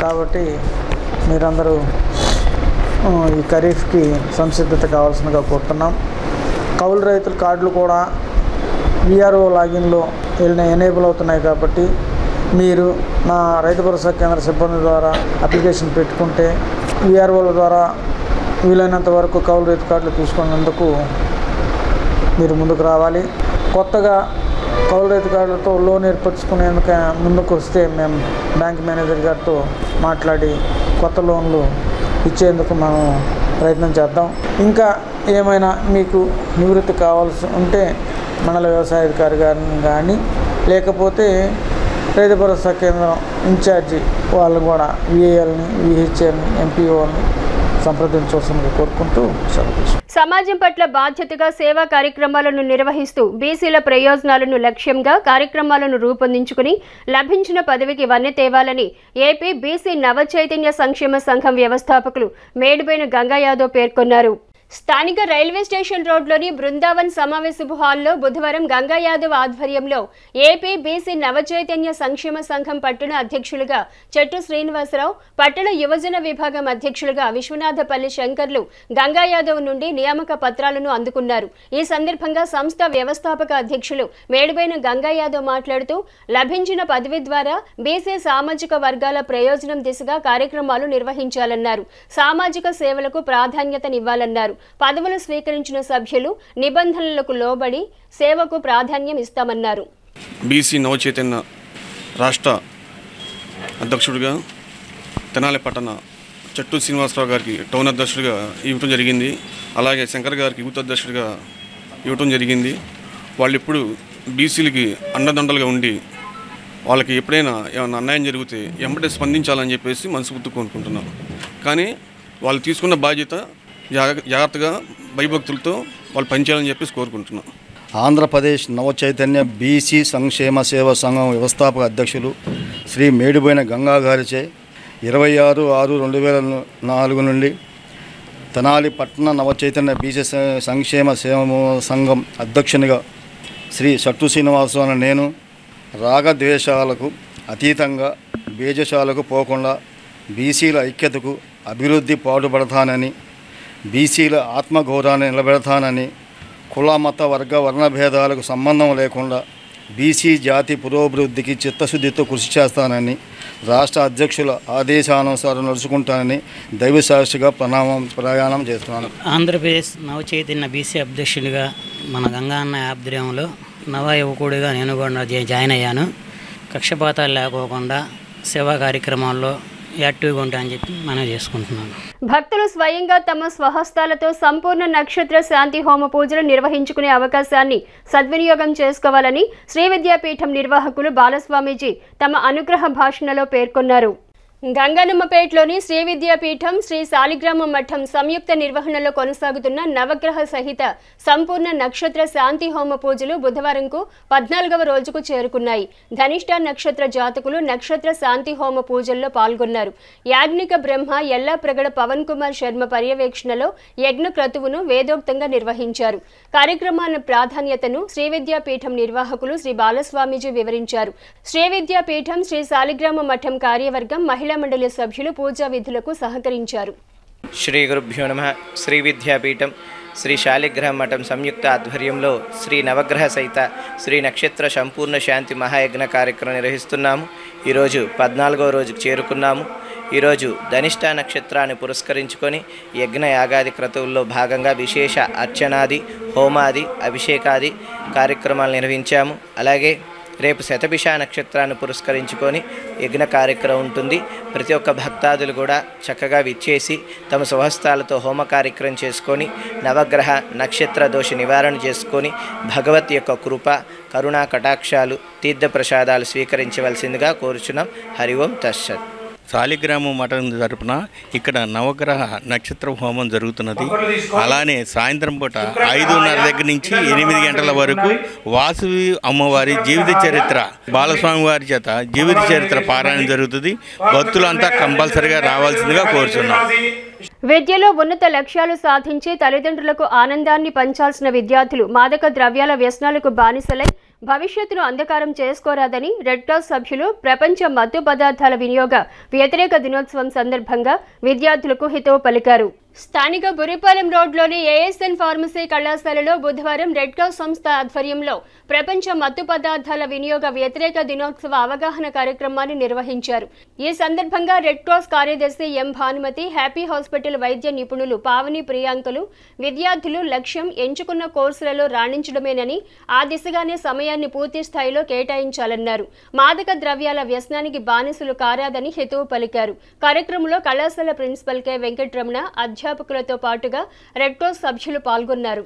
కాబట్టి మీరందరూ ఈ ఖరీఫ్కి సంసిద్ధత కావాల్సిందిగా కోరుతున్నాం. కౌలు రైతుల కార్డులు కూడా విఆర్ఓ లాగిన్లో ఎనేబుల్ అవుతున్నాయి. కాబట్టి మీరు నా రైతు భరోసా కేంద్ర సిబ్బంది ద్వారా అప్లికేషన్ పెట్టుకుంటే విఆర్ఓల ద్వారా వీలైనంత వరకు కౌలు రైతు కార్డులు తీసుకున్నందుకు మీరు ముందుకు రావాలి. కొత్తగా కౌలు రైతు కార్డులతో లోన్ ఏర్పరచుకునేందుకు ముందుకు వస్తే మేము బ్యాంక్ మేనేజర్ గారితో మాట్లాడి కొత్త లోన్లు ఇచ్చేందుకు మనం ప్రయత్నం చేద్దాం. ఇంకా ఏమైనా మీకు నివృత్తి కావాల్సి ఉంటే మండల వ్యవసాయ అధికారి గారిని కానీ లేకపోతే రైతు భరోసా కేంద్రం ఇన్ఛార్జి వాళ్ళు కూడా విఏఎల్ని, విహెచ్ఎల్ని, ఎంపీఓని సంప్రదించవలసిందిగా కోరుకుంటూ సమాజం పట్ల బాధ్యతగా సేవా కార్యక్రమాలను నిర్వహిస్తూ బీసీల ప్రయోజనాలను లక్ష్యంగా కార్యక్రమాలను రూపొందించుకుని లభించిన పదవికి వన్నె తేవాలని ఏపీ బీసీ నవ చైతన్య సంక్షేమ సంఘం వ్యవస్థాపకులు మేడిబోయిన గంగా యాదవ్ పేర్కొన్నారు. స్థానిక రైల్వే స్టేషన్ రోడ్లోని బృందావన్ సమావేశపు హాల్లో బుధవారం గంగా యాదవ్ ఆధ్వర్యంలో ఏపీ బీసీ నవచైతన్య సంక్షేమ సంఘం పట్టణ అధ్యక్షులుగా చెట్టు శ్రీనివాసరావు, పట్టణ యువజన విభాగం అధ్యక్షులుగా విశ్వనాథపల్లి శంకర్లు గంగా యాదవ్ నుండి నియామక పత్రాలను అందుకున్నారు. ఈ సందర్భంగా సంస్థ వ్యవస్థాపక అధ్యక్షులు మేడిబైన గంగా యాదవ్ మాట్లాడుతూ లభించిన పదవి ద్వారా బీసీ సామాజిక వర్గాల ప్రయోజనం దిశగా కార్యక్రమాలు నిర్వహించాలన్నారు. సామాజిక సేవలకు ప్రాధాన్యతనివ్వాలన్నారు. పదవులు స్వీకరించిన సభ్యులు నిబంధనలకు లోబడి సేవకు ప్రాధాన్యం ఇస్తామన్నారు. బీసీ నవచైతన్య రాష్ట్ర అధ్యక్షుడిగా తెనాలి పట్టణ చెట్టు శ్రీనివాసరావు గారికి టౌన్ అధ్యక్షుడిగా ఇవ్వటం జరిగింది. అలాగే శంకర్ గారికి యూత్ అధ్యక్షుడిగా ఇవ్వటం జరిగింది. వాళ్ళు ఇప్పుడు బీసీలకి అండదండలుగా ఉండి వాళ్ళకి ఎప్పుడైనా ఏమైనా అన్యాయం జరిగితే వెంబడే స్పందించాలని చెప్పేసి మనస్ఫూర్తిగా కోరుకుంటున్నాను. కానీ వాళ్ళు తీసుకున్న బాధ్యత జాగ్రత్తగా భయభక్తులతో వాళ్ళు పనిచేయాలని చెప్పేసి కోరుకుంటున్నాం. ఆంధ్రప్రదేశ్ నవచైతన్య బీసీ సంక్షేమ సేవా సంఘం వ్యవస్థాపక అధ్యక్షులు శ్రీ మేడిబోయిన గంగా గారిచే 26/6/2004 నుండి తెనాలి పట్టణ నవచైతన్య బీసీ సంక్షేమ సేవా సంఘం అధ్యక్షునిగా శ్రీ సట్టు శ్రీనివాసరావు అనే నేను రాగద్వేషాలకు అతీతంగా బీజశాలకు పోకుండా బీసీల ఐక్యతకు అభివృద్ధి పాటుపడతానని, బీసీల ఆత్మగౌరవాన్ని నిలబెడతానని, కుల మత వర్గ వర్ణభేదాలకు సంబంధం లేకుండా బీసీ జాతి పురోభివృద్ధికి చిత్తశుద్ధితో కృషి చేస్తానని, రాష్ట్ర అధ్యక్షుల ఆదేశానుసారం నడుచుకుంటానని దైవసాక్షిగా ప్రయాణం చేస్తున్నాను. ఆంధ్రప్రదేశ్ నవచైతన్య బీసీ అధ్యక్షుడిగా మన గంగా అన్న ఆధ్వర్యంలో నవ యువకుడిగా నేను కూడా జాయిన్ అయ్యాను. కక్షపాతాలు లేకోకుండా సేవా కార్యక్రమాల్లో యాక్టివ్గా ఉంటాయని చెప్పి మనం చేసుకుంటున్నాను. భక్తులు స్వయంగా తమ స్వహస్తాలతో సంపూర్ణ నక్షత్ర శాంతి హోమ పూజలు నిర్వహించుకునే అవకాశాన్ని సద్వినియోగం చేసుకోవాలని శ్రీ విద్యాపీఠం నిర్వాహకులు బాలస్వామీజీ తమ అనుగ్రహ భాషణలో పేర్కొన్నారు. గంగనమ్మపేటలోని శ్రీ విద్యాపీఠం శ్రీ శాలిగ్రామ మఠం సంయుక్త నిర్వహణలో కొనసాగుతున్న నవగ్రహ సహిత సంపూర్ణ నక్షత్ర శాంతి హోమ పూజలు బుధవారంకు 14వ రోజుకు చేరుకున్నాయి. ధనిష్ట నక్షత్ర జాతకులు నక్షత్ర శాంతి హోమ పూజల్లో పాల్గొన్నారు. యాజ్ఞిక బ్రహ్మ ఎల్లాప్రగడ పవన్ కుమార్ శర్మ పర్యవేక్షణలో యజ్ఞ క్రతువును వేదోక్తంగా నిర్వహించారు. కార్యక్రమాల ప్రాధాన్యతను శ్రీ విద్యాపీఠం నిర్వాహకులు శ్రీ బాలస్వామీజీ వివరించారు. శ్రీ విద్యాపీఠం శ్రీ శాలిగ్రామ మఠం కార్యవర్గం మహిళా మండలి సభ్యులు పూజా విధులకు సహకరించారు. శ్రీ గురుభ్యో నమః. శ్రీ విద్యాపీఠం శ్రీ శాలిగ్రామ మఠం సంయుక్త ఆధ్వర్యంలో శ్రీ నవగ్రహ సహిత శ్రీ నక్షత్ర సంపూర్ణ శాంతి మహాయజ్ఞ కార్యక్రమం నిర్వహిస్తున్నాము. ఈరోజు 14వ రోజుకు చేరుకున్నాము. ఈరోజు ధనిష్ట నక్షత్రాన్ని పురస్కరించుకొని యజ్ఞ యాగాది క్రతువుల్లో భాగంగా విశేష అర్చనాది, హోమాది, అభిషేకాది కార్యక్రమాలు నిర్వహించాము. అలాగే రేపు శతభిష నక్షత్రాన్ని పురస్కరించుకొని యజ్ఞ కార్యక్రమం ఉంటుంది. ప్రతి ఒక్క భక్తాదులు కూడా చక్కగా విచ్చేసి తమ స్వహస్తాలతో హోమ కార్యక్రమం చేసుకొని నవగ్రహ నక్షత్ర దోష నివారణ చేసుకొని భగవత్ యొక్క కృప, కరుణా కటాక్షాలు, తీర్థ ప్రసాదాలు స్వీకరించవలసిందిగా కోరుచున్నాం. హరి ఓం తస్సత్. శాలిగ్రామ మఠం తరపున ఇక్కడ నవగ్రహ నక్షత్ర హోమం జరుగుతున్నది. అలానే సాయంత్రం పూట 5:30 దగ్గర నుంచి 8 గంటల వరకు వాసవి అమ్మవారి జీవిత చరిత్ర బాలస్వామి వారి చేత జీవిత చరిత్ర పారాయణం జరుగుతుంది. భక్తులంతా కంపల్సరిగా రావాల్సిందిగా కోరుచున్నాం. విద్యలో ఉన్నత లక్ష్యాలు సాధించి తల్లిదండ్రులకు ఆనందాన్ని పంచాల్సిన విద్యార్థులు మాదక ద్రవ్యాల వ్యసనాలకు బానిసలై భవిష్యత్తును అంధకారం చేసుకోరాదని రెడ్ క్రాస్ సభ్యులు ప్రపంచ మత్తు పదార్థాల వినియోగ వ్యతిరేక దినోత్సవం సందర్భంగా విద్యార్థులకు హితవు పలికారు. స్థానిక బురిపాలెం రోడ్లోని ఏఎస్ఎన్ ఫార్మసీ కళాశాలలో బుధవారం రెడ్ క్రాస్ సంస్థ ఆధ్వర్యంలో ప్రపంచ మత్తు పదార్థాల వినియోగ వ్యతిరేక దినోత్సవ అవగాహన కార్యక్రమాన్ని నిర్వహించారు. ఈ సందర్భంగా రెడ్ క్రాస్ కార్యదర్శి ఎం భానుమతి, హ్యాపీ హాస్పిటల్ వైద్య నిపుణులు పావని ప్రియాంకలు విద్యార్థులు లక్ష్యం ఎంచుకున్న కోర్సులలో రాణించడమేనని, ఆ దిశగానే సమయాన్ని పూర్తి స్థాయిలో కేటాయించాలన్నారు. మాదక ద్రవ్యాల వ్యసనానికి బానిసలు కారాదని హితవు పలికారు. కార్యక్రమంలో కళాశాల ప్రిన్సిపల్ కె వెంకటరమణ, అధ్యాపకులతో పాటుగా రెడ్ క్రాస్ సభ్యులు పాల్గొన్నారు.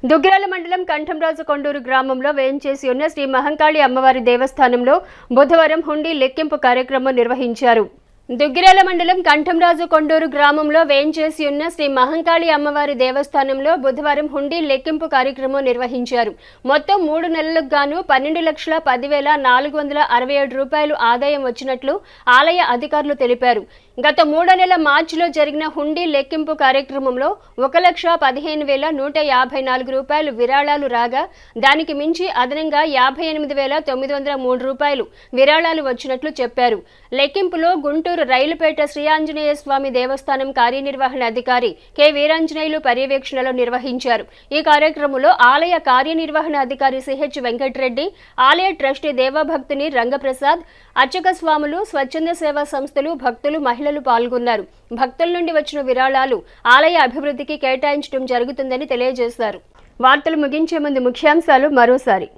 దుగ్గిరాల మండలం కంఠంరాజు కొండూరు గ్రామంలో వేయించేసి ఉన్న శ్రీ మహంకాళి అమ్మవారి దేవస్థానంలో బుధవారం హుండీ లెక్కింపు కార్యక్రమం నిర్వహించారు. దుగ్గిరాల మండలం కంఠంరాజు కొండూరు గ్రామంలో వేంచేసి ఉన్న శ్రీ మహంకాళి అమ్మవారి దేవస్థానంలో బుధవారం హుండీ లెక్కింపు కార్యక్రమం నిర్వహించారు. మొత్తం 3 నెలలకు గాను 12,10,467 రూపాయలు ఆదాయం వచ్చినట్లు ఆలయ అధికారులు తెలిపారు. గత 3వ నెల మార్చిలో జరిగిన హుండీ లెక్కింపు కార్యక్రమంలో 1,15,154 రూపాయలు విరాళాలు రాగా దానికి మించి అదనంగా 58,903 రూపాయలు విరాళాలు వచ్చినట్లు చెప్పారు. లెక్కింపులో గుంటూరు రైలుపేట శ్రీ ఆంజనేయ స్వామి దేవస్థానం కార్యనిర్వహణ అధికారి కె వీరాంజనేయులు పర్యవేక్షణలో నిర్వహించారు. ఈ కార్యక్రమంలో ఆలయ కార్యనిర్వహణ అధికారి సిహెచ్ వెంకటరెడ్డి, ఆలయ ట్రస్టీ దేవభక్తుని రంగప్రసాద్, అర్చక స్వాములు, స్వచ్ఛంద సేవా సంస్థలు, భక్తులు, మహిళలు పాల్గొన్నారు. భక్తుల నుండి వచ్చిన విరాళాలు ఆలయ అభివృద్ధికి కేటాయించడం జరుగుతుందని తెలియజేశారు. వార్తలు ముగించే ముందు ముఖ్యాంశాలు మరోసారి.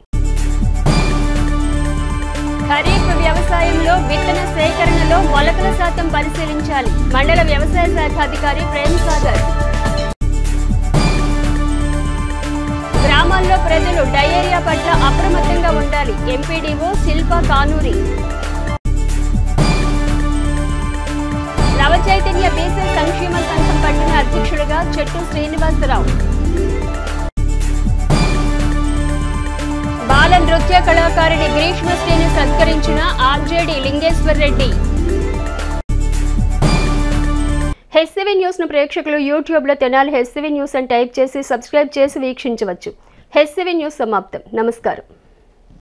ఖరీఫ్ వ్యవసాయంలో విత్తన సేకరణలో మొలకల శాతం పరిశీలించాలి. మండల వ్యవసాయ శాఖ అధికారి ప్రేమ్ సాగర్. గ్రామాల్లో ప్రజలు డయేరియా పట్ల అప్రమత్తంగా ఉండాలి. ఎంపీడీఓ శిల్పా కానూరి. నవచైతన్య బీసీ సంక్షేమ సంఘం పట్టణ అధ్యక్షుడిగా చెట్టు శ్రీనివాసరావు. బాల నృత్య కళాకారిణి గ్రీష్మశ్రీని సత్కరించిన RJD Lingeshwar Reddy. HCV news ను ప్రేక్షకులు యూట్యూబ్ లో తెనాలి హెచ్సివి న్యూస్ అని టైప్ చేసి సబ్స్క్రైబ్ చేసి వీక్షించవచ్చు. హెచ్సివి న్యూస్ సమాప్తం. నమస్కారం.